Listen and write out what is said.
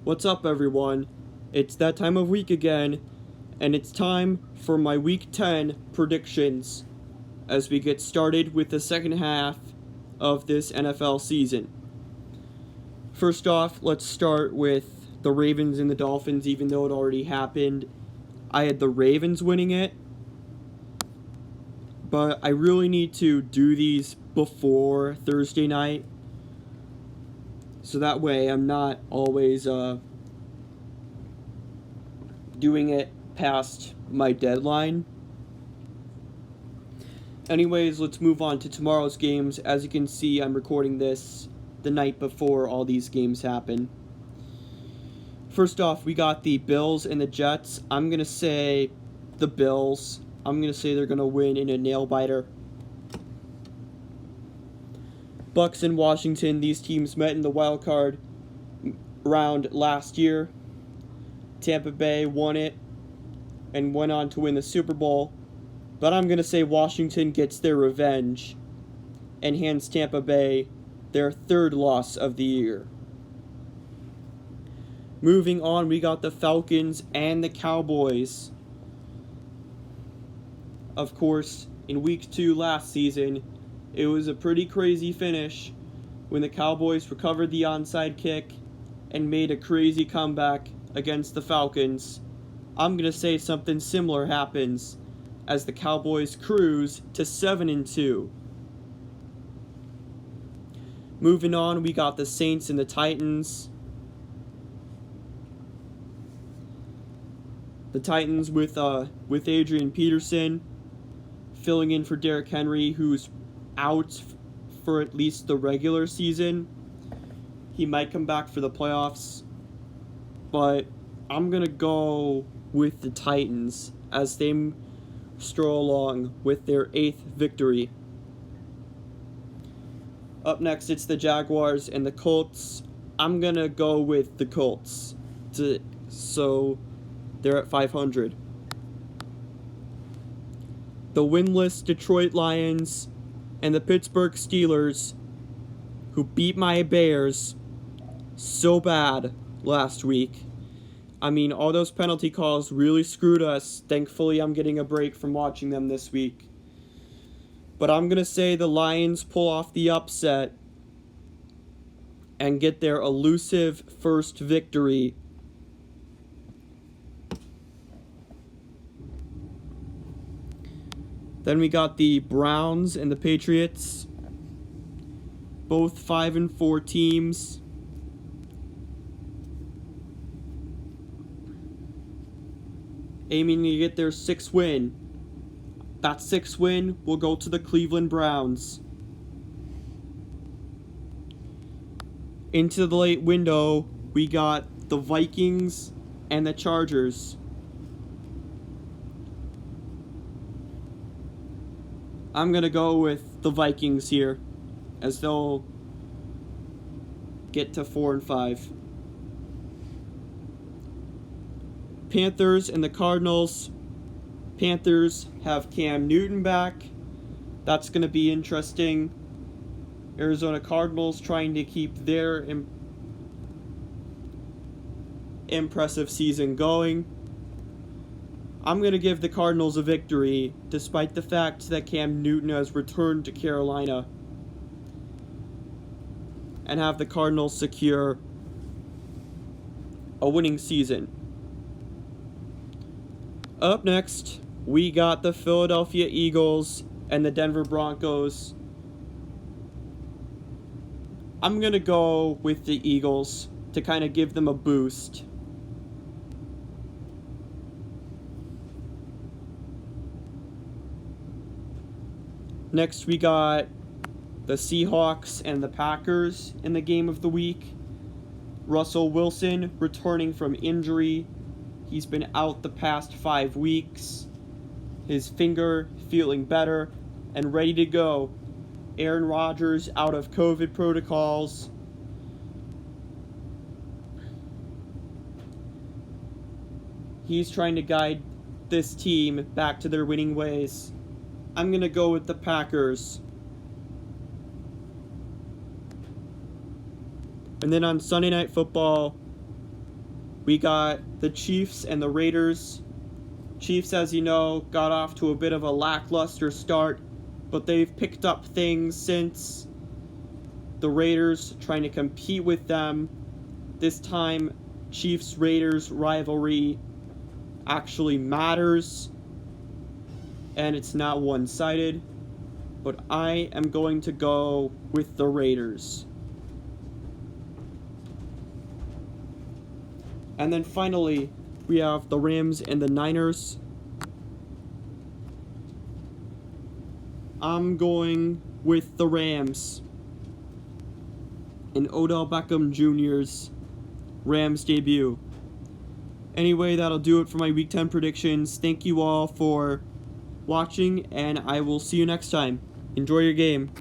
What's up, everyone? It's that time of week again, and it's time for my Week 10 predictions as we get started with the second half of this NFL season. First off, let's start with the Ravens and the Dolphins, even though it already happened. I had the Ravens winning it, but I really need to do these before Thursday night, so that way I'm not always doing it past my deadline. Anyways, let's move on to tomorrow's games. As you can see, I'm recording this the night before all these games happen. First off, we got the Bills and the Jets. I'm going to say the Bills. I'm going to say they're going to win in a nail-biter. Bucks and Washington, these teams met in the wild card round last year. Tampa Bay won it and went on to win the Super Bowl. But I'm going to say Washington gets their revenge and hands Tampa Bay their third loss of the year. Moving on, we got the Falcons and the Cowboys. Of course, in Week 2 last season, it was a pretty crazy finish when the Cowboys recovered the onside kick and made a crazy comeback against the Falcons. I'm going to say something similar happens as the Cowboys cruise to 7-2. Moving on, we got the Saints and the Titans. The Titans with Adrian Peterson filling in for Derrick Henry, who's out for at least the regular season. He might come back for the playoffs, but I'm going to go with the Titans as they stroll along with their 8th victory. Up next, it's the Jaguars and the Colts. I'm going to go with the Colts, so they're at 500. The winless Detroit Lions and the Pittsburgh Steelers, who beat my Bears so bad last week. I mean, all those penalty calls really screwed us. Thankfully, I'm getting a break from watching them this week. But I'm going to say the Lions pull off the upset and get their elusive first victory. Then we got the Browns and the Patriots, both 5-4 teams. Aiming to get their 6th win. That 6th win will go to the Cleveland Browns. Into the late window, we got the Vikings and the Chargers. I'm going to go with the Vikings here, as they'll get to 4-5. Panthers and the Cardinals. Panthers have Cam Newton back. That's going to be interesting. Arizona Cardinals trying to keep their impressive season going. I'm going to give the Cardinals a victory, despite the fact that Cam Newton has returned to Carolina, and have the Cardinals secure a winning season. Up next, we got the Philadelphia Eagles and the Denver Broncos. I'm going to go with the Eagles to kind of give them a boost. Next, we got the Seahawks and the Packers in the game of the week. Russell Wilson returning from injury. He's been out the past 5 weeks. His finger feeling better and ready to go. Aaron Rodgers out of COVID protocols. He's trying to guide this team back to their winning ways. I'm going to go with the Packers. And then on Sunday Night Football, We got the Chiefs and the Raiders. Chiefs, as you know, got off to a bit of a lackluster start, but they've picked up things since. The Raiders trying to compete with them. This time, Chiefs-Raiders rivalry actually matters, and it's not one-sided, but I am going to go with the Raiders. And then finally, we have the Rams and the Niners. I'm going with the Rams in Odell Beckham Jr.'s Rams debut. Anyway, that'll do it for my Week 10 predictions. Thank you all for watching, and I will see you next time. Enjoy your game.